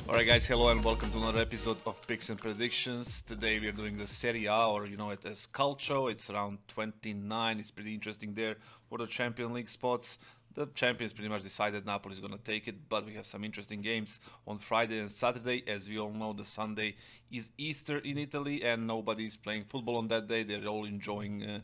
Alright guys, hello and welcome to another episode of Picks and Predictions. Today we are doing the Serie A, or you know it as Calcio. It's around 29. It's pretty interesting there for the Champions League spots. The champions pretty much decided Napoli is going to take it, but we have some interesting games on Friday and Saturday. As we all know, the Sunday is Easter in Italy and nobody is playing football on that day. They're all enjoying,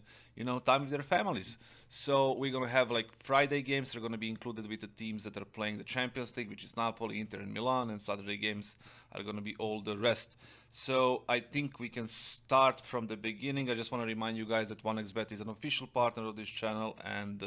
time with their families. So we're going to have like Friday games. They're going to be included with the teams that are playing the Champions League, which is Napoli, Inter, and Milan. And Saturday games are going to be all the rest. So I think we can start from the beginning. I just want to remind you guys that 1xBet is an official partner of this channel and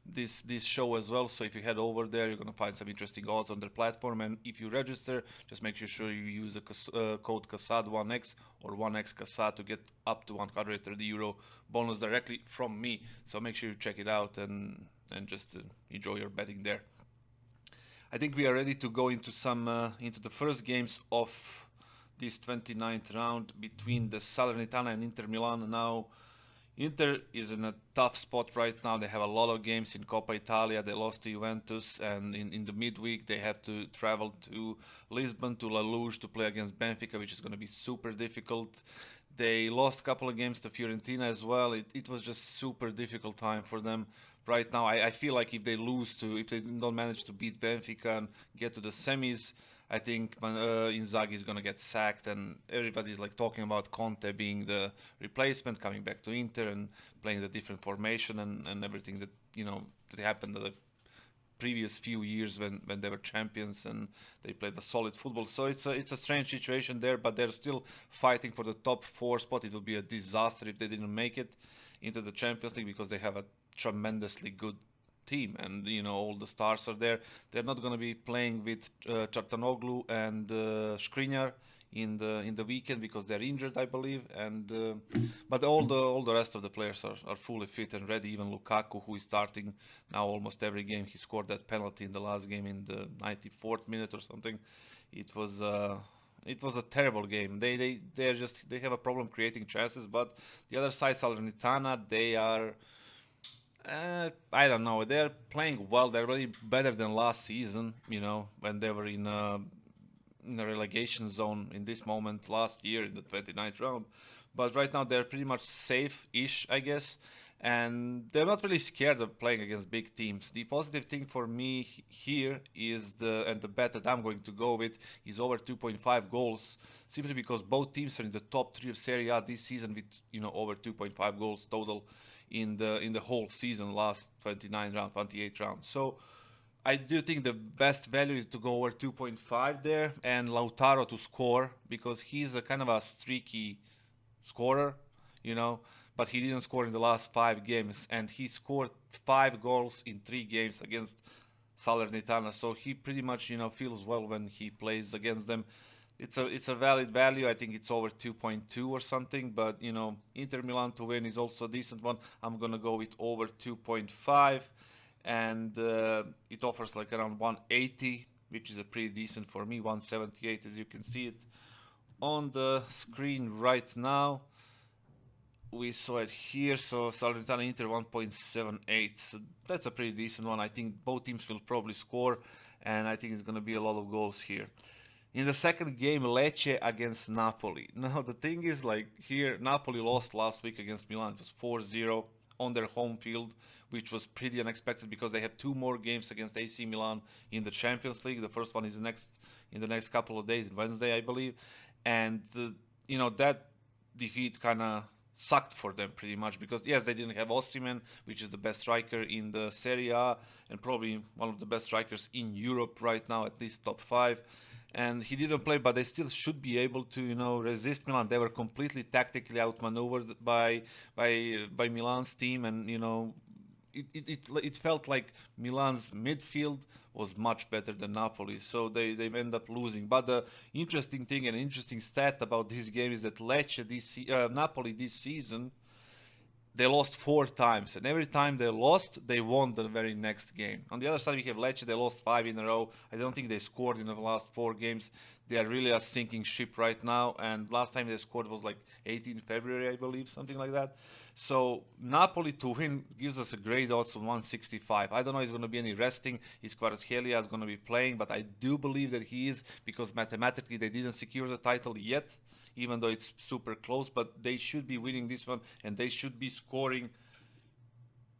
this show as well. So if you head over there, you're going to find some interesting odds on their platform. And if you register, just make sure you use the code Kassad1x or 1x Kassad to get up to €130 bonus directly from me. So make sure you check it out and just enjoy your betting there. I think we are ready to go into into the first games of this 29th round between the Salernitana and Inter Milan. Now, Inter is in a tough spot right now. They have a lot of games in Coppa Italia. They lost to Juventus, and in the midweek they have to travel to Lisbon, to La Luge to play against Benfica, which is going to be super difficult. They lost a couple of games to Fiorentina as well. It was just super difficult time for them right now. I feel like if they don't manage to beat Benfica and get to the semis, I think Inzaghi is going to get sacked, and everybody's like talking about Conte being the replacement, coming back to Inter and playing the different formation and everything that happened the previous few years when they were champions and they played a solid football. So it's a strange situation there, but they're still fighting for the top 4 spot. It would be a disaster if they didn't make it into the Champions League because they have a tremendously good team and all the stars are there. They're not going to be playing with Çalhanoğlu and Skriniar in the weekend because they're injured, I believe, and but all the rest of the players are fully fit and ready. Even Lukaku, who is starting now almost every game, he scored that penalty in the last game in the 94th minute or something. It was a terrible game. They have a problem creating chances, but the other side, Salernitana, they are I don't know. They're playing well. They're really better than last season. When they were in a relegation zone in this moment last year in the 29th round. But right now they're pretty much safe-ish, I guess. And they're not really scared of playing against big teams. The positive thing for me here is the bet that I'm going to go with is over 2.5 goals, simply because both teams are in the top 3 of Serie A this season with over 2.5 goals total in the whole season, last 28 rounds. So I do think the best value is to go over 2.5 there and Lautaro to score because he's a kind of a streaky scorer, but he didn't score in the last 5 games and he scored 5 goals in 3 games against Salernitana. So he pretty much, feels well when he plays against them. It's a valid value. I think it's over 2.2 or something, but Inter Milan to win is also a decent one. I'm gonna go with over 2.5, and it offers like around 180, which is a pretty decent for me. 178, as you can see it on the screen right now. We saw it here, so Salernitana Inter 1.78. So that's a pretty decent one. I think both teams will probably score, and I think it's gonna be a lot of goals here. In the second game, Lecce against Napoli. Now, the thing is, like, here, Napoli lost last week against Milan. It was 4-0 on their home field, which was pretty unexpected because they have 2 more games against AC Milan in the Champions League. The first one is in the next couple of days, Wednesday, I believe. And, that defeat kind of sucked for them pretty much because, yes, they didn't have Osimhen, which is the best striker in the Serie A and probably one of the best strikers in Europe right now, at least top 5. And he didn't play, but they still should be able to, resist Milan. They were completely tactically outmaneuvered by Milan's team, and it felt like Milan's midfield was much better than Napoli, so they end up losing. But the interesting thing and interesting stat about this game is that Napoli this season, they lost 4 times, and every time they lost, they won the very next game. On the other side, we have Lecce. They lost 5 in a row. I don't think they scored in the last 4 games. They are really a sinking ship right now, and last time they scored was like 18 February, I believe, something like that. So Napoli to win gives us a great odds of 165. I don't know if it's going to be any resting. Is Kvaratskhelia is going to be playing, but I do believe that he is, because mathematically they didn't secure the title yet, even though it's super close. But they should be winning this one, and they should be scoring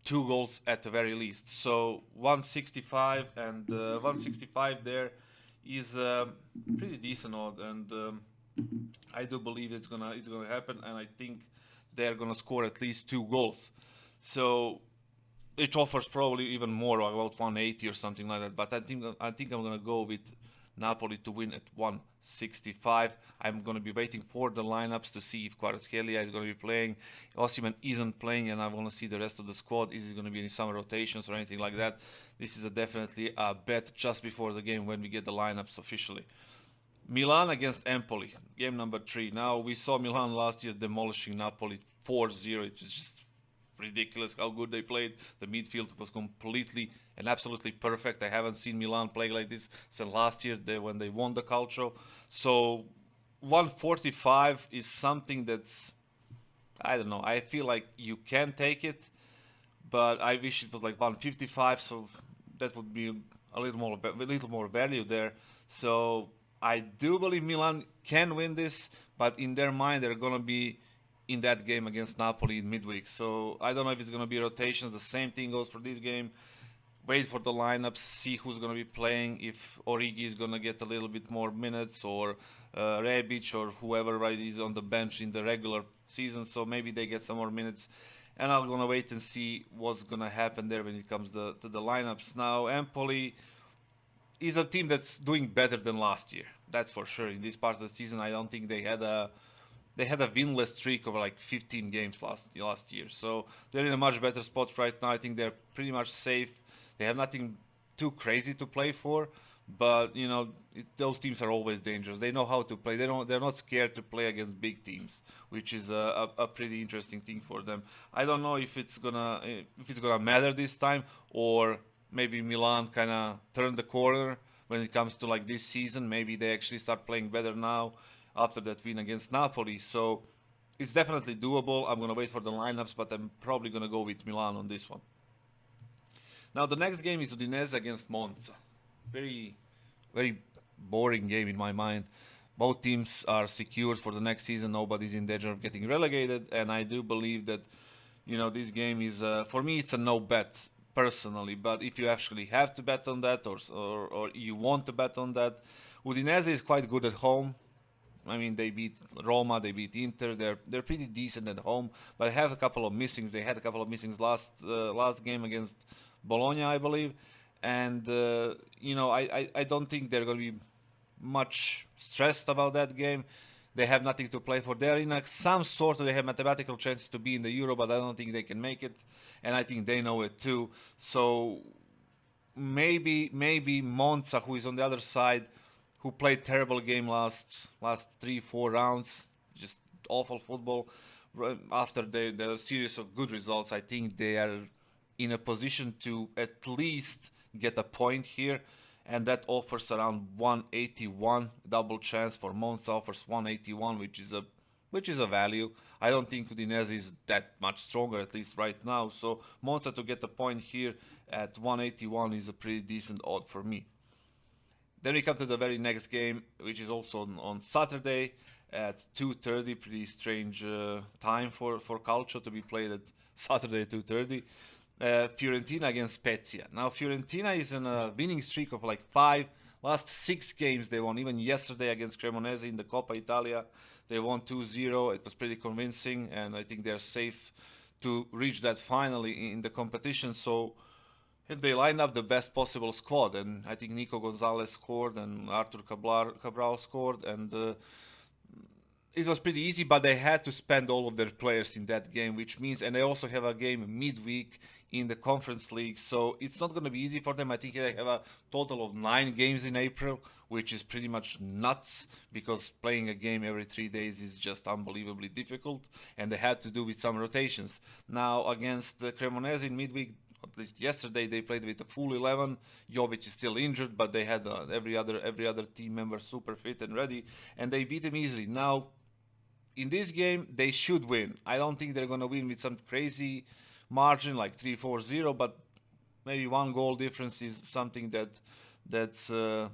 2 goals at the very least. So 165 and 165 there is pretty decent odd, and I do believe it's gonna happen, and I think they're gonna score at least 2 goals. So it offers probably even more, about 180 or something like that. But I think I'm gonna go with Napoli to win at 165. I'm gonna be waiting for the lineups to see if Kvaratskhelia is gonna be playing. Osimhen isn't playing, and I want to see the rest of the squad. Is it gonna be any summer rotations or anything like that? This is definitely a bet just before the game when we get the lineups officially. Milan against Empoli, game number 3. Now, we saw Milan last year demolishing Napoli 4-0. It was just ridiculous how good they played. The midfield was completely and absolutely perfect. I haven't seen Milan play like this since last year when they won the Calcio. So 145 is something that's, I don't know. I feel like you can take it, but I wish it was like 155. So that would be a little more value there. So I do believe Milan can win this, but in their mind they're gonna be in that game against Napoli in midweek. So I don't know if it's gonna be rotations. The same thing goes for this game. Wait for the lineups, see who's gonna be playing. If Origi is gonna get a little bit more minutes, or Rebic, or whoever right is on the bench in the regular season. So maybe they get some more minutes. And I'm gonna wait and see what's gonna happen there when it comes to the lineups. Now, Empoli is a team that's doing better than last year. That's for sure. In this part of the season, I don't think they had a winless streak of like 15 games last year. So they're in a much better spot right now. I think they're pretty much safe. They have nothing too crazy to play for, but those teams are always dangerous. They know how to play. They're not scared to play against big teams, which is a pretty interesting thing for them. I don't know if it's gonna matter this time, or maybe Milan kind of turned the corner when it comes to like this season. Maybe they actually start playing better now after that win against Napoli. So it's definitely doable. I'm gonna wait for the lineups, but I'm probably gonna go with Milan on this one. Now the next game is Udinese against Monza. Very, very boring game in my mind. Both teams are secured for the next season. Nobody's in danger of getting relegated, and I do believe that this game is, for me, it's a no bet personally. But if you actually have to bet on that, or you want to bet on that, Udinese is quite good at home. I mean, they beat Roma, they beat Inter. They're pretty decent at home, but I have a couple of missings. They had a couple of missings last game against Bologna, I believe, and I don't think they're going to be much stressed about that game. They have nothing to play for. They're in some sort of, they have mathematical chances to be in the Euro, but I don't think they can make it, and I think they know it too. So maybe Monza, who is on the other side, who played terrible game last 3-4 rounds, just awful football. After the series of good results, I think they are in a position to at least get a point here, and that offers around 181. Double chance for Monza offers 181, which is a value. I don't think Udinese is that much stronger, at least right now. So Monza to get a point here at 181 is a pretty decent odd for me. Then we come to the very next game, which is also on Saturday at 2:30. Pretty strange time for Calcio to be played at Saturday at 2:30. Fiorentina against Spezia. Now Fiorentina is in a winning streak of like last 6 games they won. Even yesterday against Cremonese in the Coppa Italia, they won 2-0. It was pretty convincing, and I think they're safe to reach that finally in the competition. So they lined up the best possible squad, and I think Nico Gonzalez scored and Artur Cabral scored, and it was pretty easy, but they had to spend all of their players in that game, which means, and they also have a game midweek in the Conference League, so it's not going to be easy for them. I think they have a total of 9 games in April, which is pretty much nuts, because playing a game every 3 days is just unbelievably difficult, and they had to do with some rotations. Now, against Cremonese in midweek, at least yesterday they played with a full 11. Jovic is still injured, but they had every other team member super fit and ready, and they beat him easily. Now, in this game, they should win. I don't think they're gonna win with some crazy margin like 3-4-0, but maybe one goal difference is something that's doable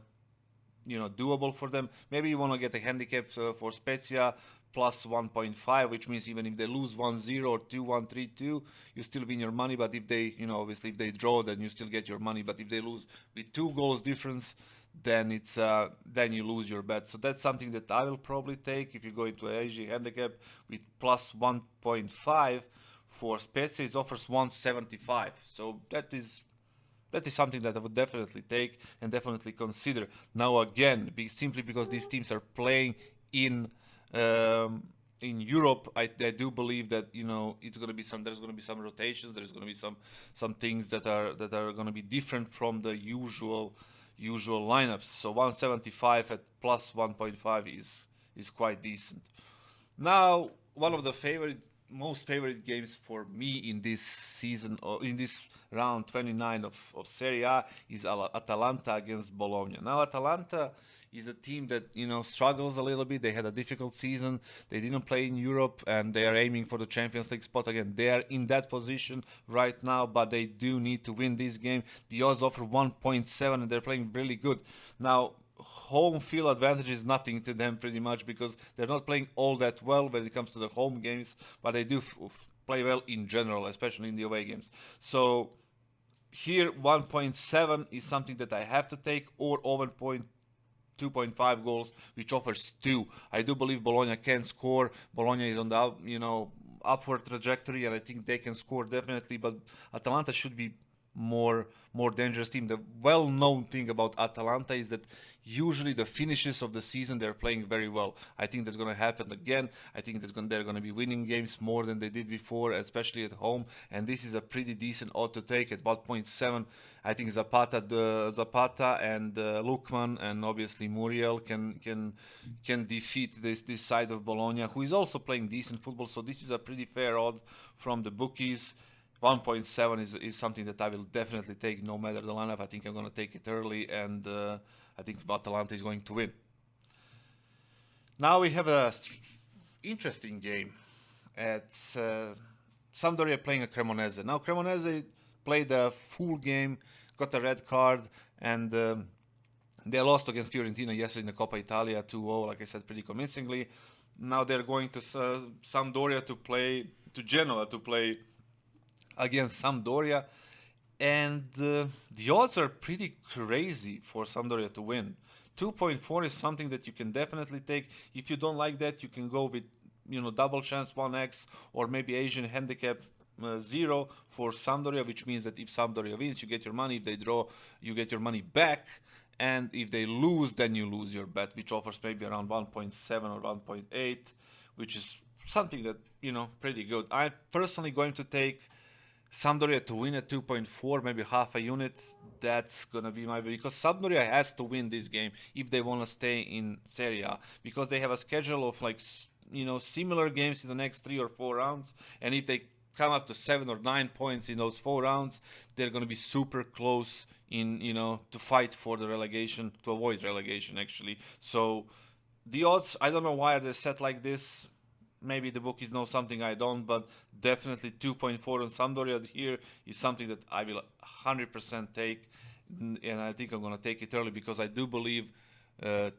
for them. Maybe you want to get a handicap for Spezia plus 1.5, which means even if they lose 1-0 or 2-1, 3-2, you still win your money. But if they, obviously if they draw, then you still get your money. But if they lose with 2 goals difference, then then you lose your bet. So that's something that I will probably take if you go into a Asian handicap with plus 1.5 for Spezia. It offers 175. So that is something that I would definitely take and definitely consider. Now again, simply because these teams are playing in Europe, I do believe that it's going to be there's going to be some rotations. There's going to be some things that are going to be different from the usual lineups. So 175 at plus 1.5 is quite decent. Now, one of the most favorite games for me in this season, or in this round 29 of Serie A, is Atalanta against Bologna. Now, Atalanta is a team that struggles a little bit. They had a difficult season. They didn't play in Europe, and they are aiming for the Champions League spot again. They are in that position right now, but they do need to win this game. The odds offer 1.7, and they're playing really good. Now, home field advantage is nothing to them pretty much because they're not playing all that well when it comes to the home games, but they do play well in general, especially in the away games. So here 1.7 is something that I have to take, or over 2.5 goals, which offers 2. I do believe Bologna can score. Bologna is on the upward trajectory, and I think they can score definitely, but Atalanta should be more dangerous team. The well-known thing about Atalanta is that usually the finishes of the season they're playing very well. I think that's going to happen again. I think they're going to be winning games more than they did before, especially at home. And this is a pretty decent odd to take at 1.7. I think Zapata and Lukman and obviously Muriel can defeat this side of Bologna, who is also playing decent football. So this is a pretty fair odd from the bookies. 1.7 is something that I will definitely take no matter the lineup. I think I'm going to take it early, and I think Atalanta is going to win. Now we have a interesting game at Sampdoria playing a Cremonese. Now Cremonese played a full game, got a red card, and they lost against Fiorentina yesterday in the Coppa Italia 2-0, like I said, pretty convincingly. Now they're going to Sampdoria to Genoa to play against Sampdoria, and the odds are pretty crazy for Sampdoria to win. 2.4 is something that you can definitely take. If you don't like that, you can go with double chance 1x, or maybe Asian handicap 0 for Sampdoria, which means that if Sampdoria wins, you get your money. If they draw, you get your money back. And if they lose, then you lose your bet, which offers maybe around 1.7 or 1.8, which is something that, pretty good. I'm personally going to take Sampdoria to win at 2.4, maybe half a unit. That's going to be because Sampdoria has to win this game if they want to stay in Serie A, because they have a schedule of similar games in the next 3 or 4 rounds, and if they come up to 7 or 9 points in those 4 rounds, they're going to be super close in to fight for the relegation, to avoid relegation actually. So the odds, I don't know why they're set like this. Maybe the bookies know something I don't, but definitely 2.4 on Sampdoria here is something that I will 100% take, and I think I'm going to take it early because I do believe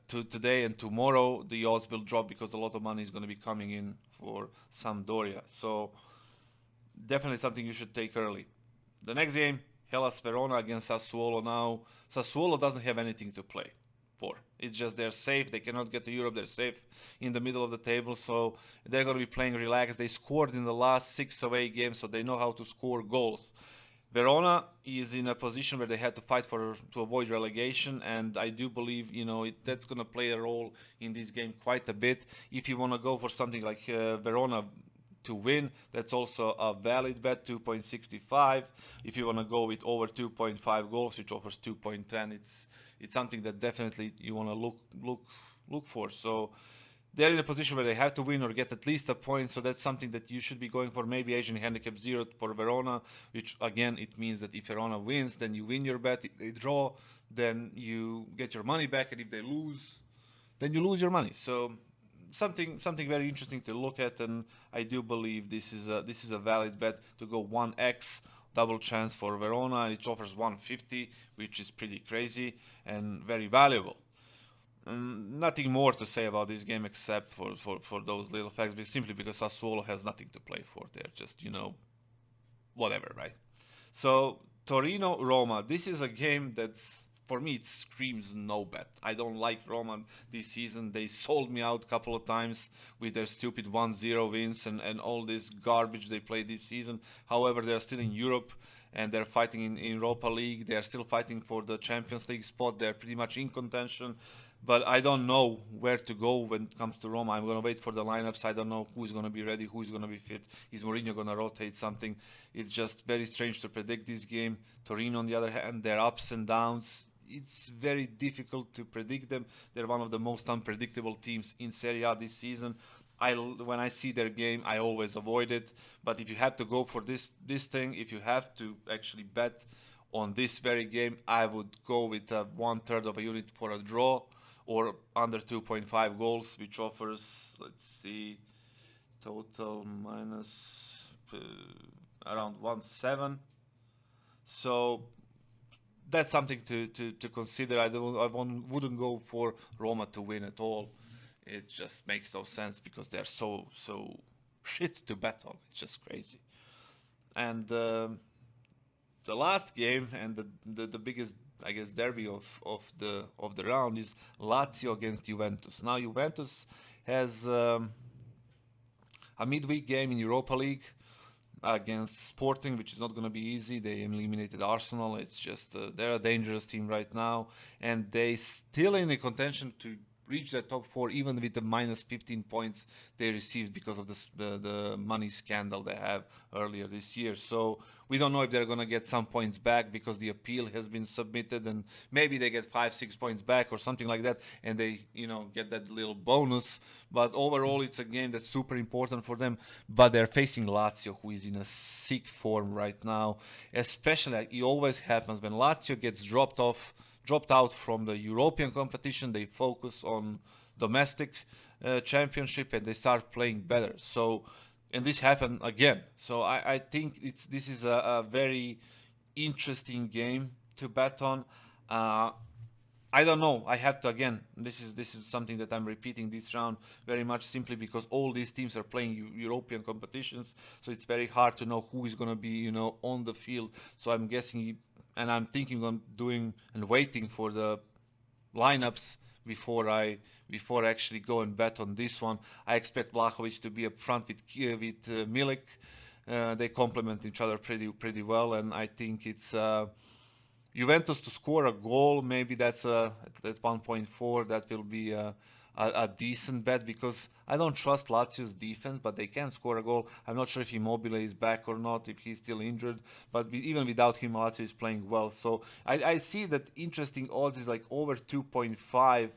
today and tomorrow the odds will drop because a lot of money is going to be coming in for Sampdoria. So definitely something you should take early. The next game, Hellas Verona against Sassuolo. Now, Sassuolo doesn't have anything to play for. It's just they're safe. They cannot get to Europe. They're safe in the middle of the table, so they're going to be playing relaxed. They scored in the last 6 away games, so they know how to score goals. Verona is in a position where they had to fight to avoid relegation, and I do believe that's going to play a role in this game quite a bit. If you want to go for something like Verona to win, that's also a valid bet, 2.65. If you want to go with over 2.5 goals, which offers 2.10, it's something that definitely you want to look for. So they're in a position where they have to win or get at least a point, so that's something that you should be going for. Maybe Asian handicap 0 for Verona, which again it means that if Verona wins, then you win your bet. If they draw, then you get your money back, and if they lose, then you lose your money. So something very interesting to look at, and I do believe this is a valid bet to go 1x double chance for Verona. It offers 150, which is pretty crazy and very valuable. Nothing more to say about this game except for those little facts, but simply because Sassuolo has nothing to play for. They're just, whatever, right? So, Torino-Roma. This is a game that's, for me, it screams no bet. I don't like Roma this season. They sold me out a couple of times with their stupid 1-0 wins and all this garbage they played this season. However, they're still in Europe, and they're fighting in Europa League. They're still fighting for the Champions League spot. They're pretty much in contention. But I don't know where to go when it comes to Roma. I'm going to wait for the lineups. I don't know who's going to be ready, who's going to be fit. Is Mourinho going to rotate something? It's just very strange to predict this game. Torino, on the other hand, their ups and downs, it's very difficult to predict them. They're one of the most unpredictable teams in Serie A this season. When I see their game, I always avoid it. But if you have to go for this thing, if you have to actually bet on this very game, I would go with 1/3 of a unit for a draw, or under 2.5 goals, which offers, let's see, total minus around 1.7. So that's something to consider. Wouldn't go for Roma to win at all. It just makes no sense because they're so shit to bet on. It's just crazy. And the last game and the biggest, I guess, derby of the round is Lazio against Juventus. Now Juventus has a midweek game in Europa League against Sporting, which is not going to be easy. They eliminated Arsenal. It's just they're a dangerous team right now, and they still in a contention to reach the top 4, even with the minus 15 points they received because of the money scandal they have earlier this year. So we don't know if they're going to get some points back because the appeal has been submitted, and maybe they get 5-6 points back or something like that, and they get that little bonus. But overall, it's a game that's super important for them. But they're facing Lazio, who is in a sick form right now. Especially, like it always happens when Lazio gets dropped out from the European competition, they focus on domestic championship and they start playing better. So, and this happened again. So I think this is a very interesting game to bet on. I don't know. I have to, again, this is something that I'm repeating this round very much simply because all these teams are playing European competitions, so it's very hard to know who is going to be on the field. So I'm guessing, and I'm thinking on doing and waiting for the lineups before I actually go and bet on this one. I expect Vlahovic to be up front with Milik. They complement each other pretty well, and I think it's Juventus to score a goal. Maybe that's at 1.4. That will be a decent bet because I don't trust Lazio's defense, but they can score a goal. I'm not sure if Immobile is back or not, if he's still injured, but even without him, Lazio is playing well. So I see that interesting odds is like over 2.5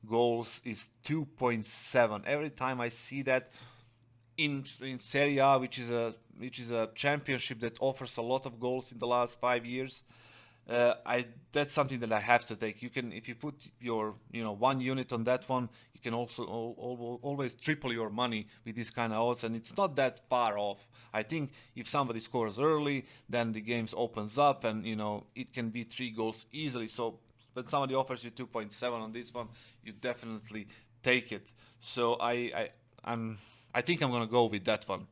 goals is 2.7. Every time I see that in Serie A, which is a championship that offers a lot of goals in the last 5 years, that's something that I have to take. You can, if you put your 1 unit on that one, you can also always triple your money with this kind of odds, and it's not that far off. I think if somebody scores early, then the game opens up, and it can be 3 goals easily. So when somebody offers you 2.7 on this one, you definitely take it. So I think I'm gonna go with that one.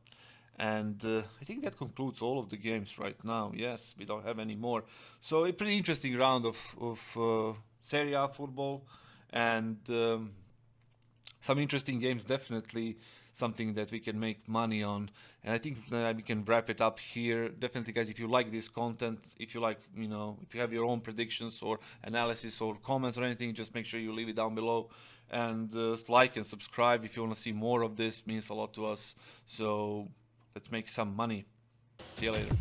And I think that concludes all of the games right now. Yes, we don't have any more. So a pretty interesting round of Serie A football, and some interesting games. Definitely something that we can make money on. And I think we can wrap it up here. Definitely, guys, if you like this content, if you like, if you have your own predictions or analysis or comments or anything, just make sure you leave it down below. And like and subscribe if you want to see more of this. It means a lot to us. So let's make some money. See you later.